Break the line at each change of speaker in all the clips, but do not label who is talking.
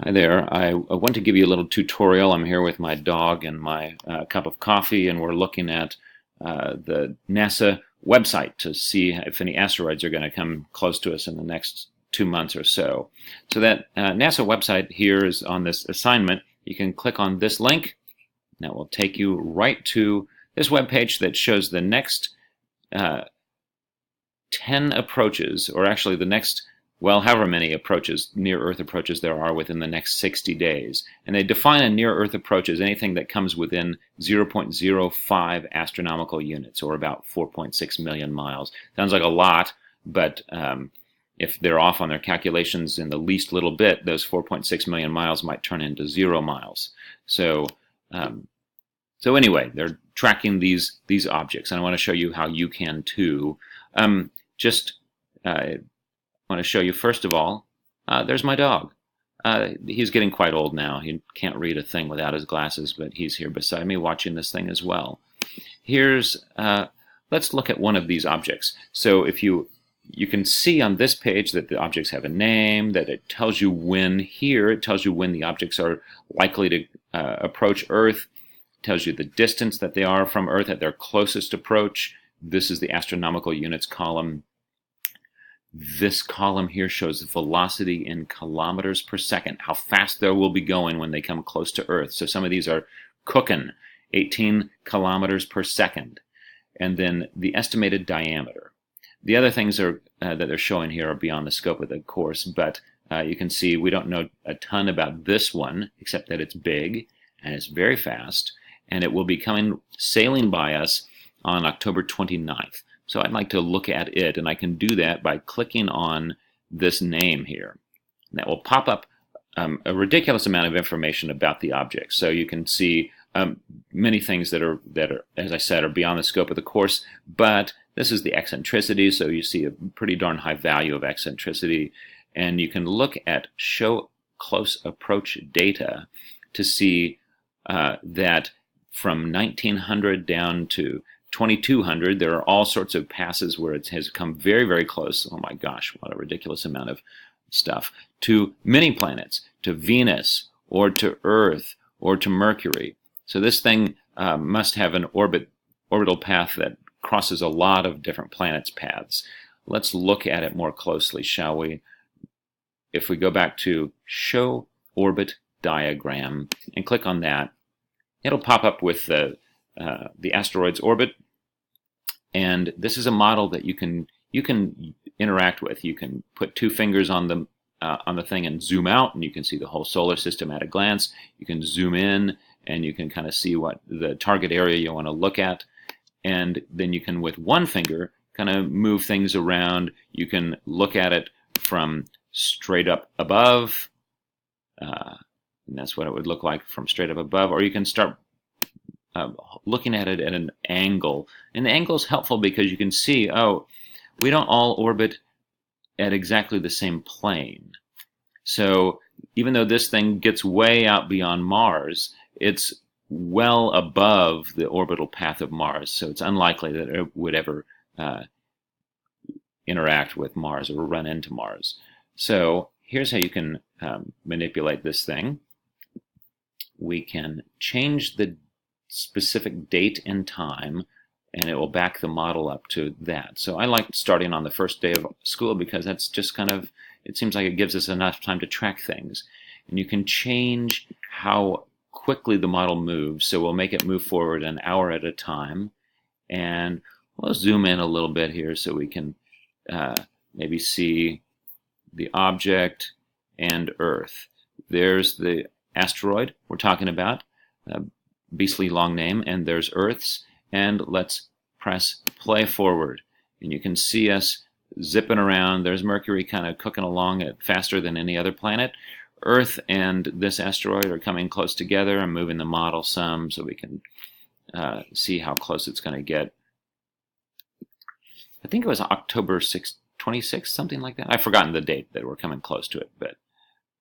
Hi there. I want to give you a little tutorial. I'm here with my dog and my cup of coffee, and we're looking at the NASA website to see if any asteroids are going to come close to us in the next 2 months or so. So that NASA website here is on this assignment. You can click on this link. That will take you right to this web page that shows the next uh, 10 approaches, or actually the next, well, however many approaches, near-Earth approaches there are within the next 60 days. And they define a near-Earth approach as anything that comes within 0.05 astronomical units, or about 4.6 million miles. Sounds like a lot, but if they're off on their calculations in the least little bit, those 4.6 million miles might turn into 0 miles. So, anyway, they're tracking these objects, and I want to show you how you can too. Just want to show you, first of all, there's my dog. He's getting quite old now. He can't read a thing without his glasses, but he's here beside me watching this thing as well. Let's look at one of these objects. So if you can see on this page that the objects have a name, that it tells you when here, it tells you when the objects are likely to approach Earth. It tells you the distance that they are from Earth at their closest approach. This is the astronomical units column. This column here shows velocity in kilometers per second, how fast they will be going when they come close to Earth. So some of these are cooking, 18 kilometers per second. And then the estimated diameter. The other things that they're showing here are beyond the scope of the course, but you can see we don't know a ton about this one, except that it's big and it's very fast, and it will be sailing by us on October 29th. So I'd like to look at it, and I can do that by clicking on this name here. And that will pop up a ridiculous amount of information about the object. So you can see many things that are, as I said, are beyond the scope of the course, but this is the eccentricity, so you see a pretty darn high value of eccentricity, and you can look at show close approach data to see that from 1900 down to 2200, there are all sorts of passes where it has come very, very close. Oh my gosh, what a ridiculous amount of stuff. To many planets, to Venus, or to Earth, or to Mercury. So this thing must have an orbital path that crosses a lot of different planets' paths. Let's look at it more closely, shall we? If we go back to Show Orbit Diagram and click on that, it'll pop up with the asteroid's orbit, and this is a model that you can interact with. You can put two fingers on the thing and zoom out, and you can see the whole solar system at a glance. You can zoom in, and you can kind of see what the target area you want to look at, and then you can, with one finger, kind of move things around. You can look at it from straight up above, and that's what it would look like from straight up above, or you can start looking at it at an angle. And the angle is helpful because you can see, oh, we don't all orbit at exactly the same plane. So even though this thing gets way out beyond Mars, it's well above the orbital path of Mars, so it's unlikely that it would ever interact with Mars or run into Mars. So here's how you can manipulate this thing. We can change the specific date and time, and it will back the model up to that. So I like starting on the first day of school because that's just kind of, it seems like it gives us enough time to track things. And you can change how quickly the model moves, so we'll make it move forward an hour at a time. And we'll zoom in a little bit here so we can maybe see the object and Earth. There's the asteroid we're talking about. Beastly long name, and there's Earth's, and let's press play forward, and you can see us zipping around. There's Mercury kind of cooking along at faster than any other planet. Earth and this asteroid are coming close together. I'm moving the model some so we can see how close it's going to get. I think it was October 26th, something like that. I've forgotten the date that we're coming close to it,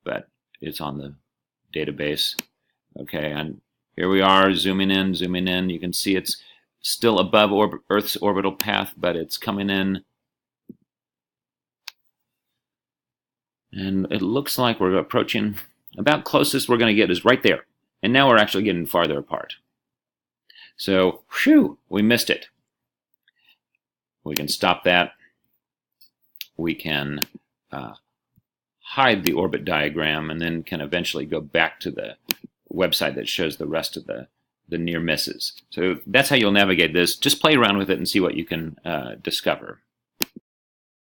but it's on the database. Okay, and here we are, zooming in, zooming in. You can see it's still above Earth's orbital path, but it's coming in. And it looks like we're approaching About closest we're going to get is right there. And now we're actually getting farther apart. So, whew, we missed it. We can stop that. We can hide the orbit diagram and then can eventually go back to the website that shows the rest of the near misses. So that's how you'll navigate this. Just play around with it and see what you can discover.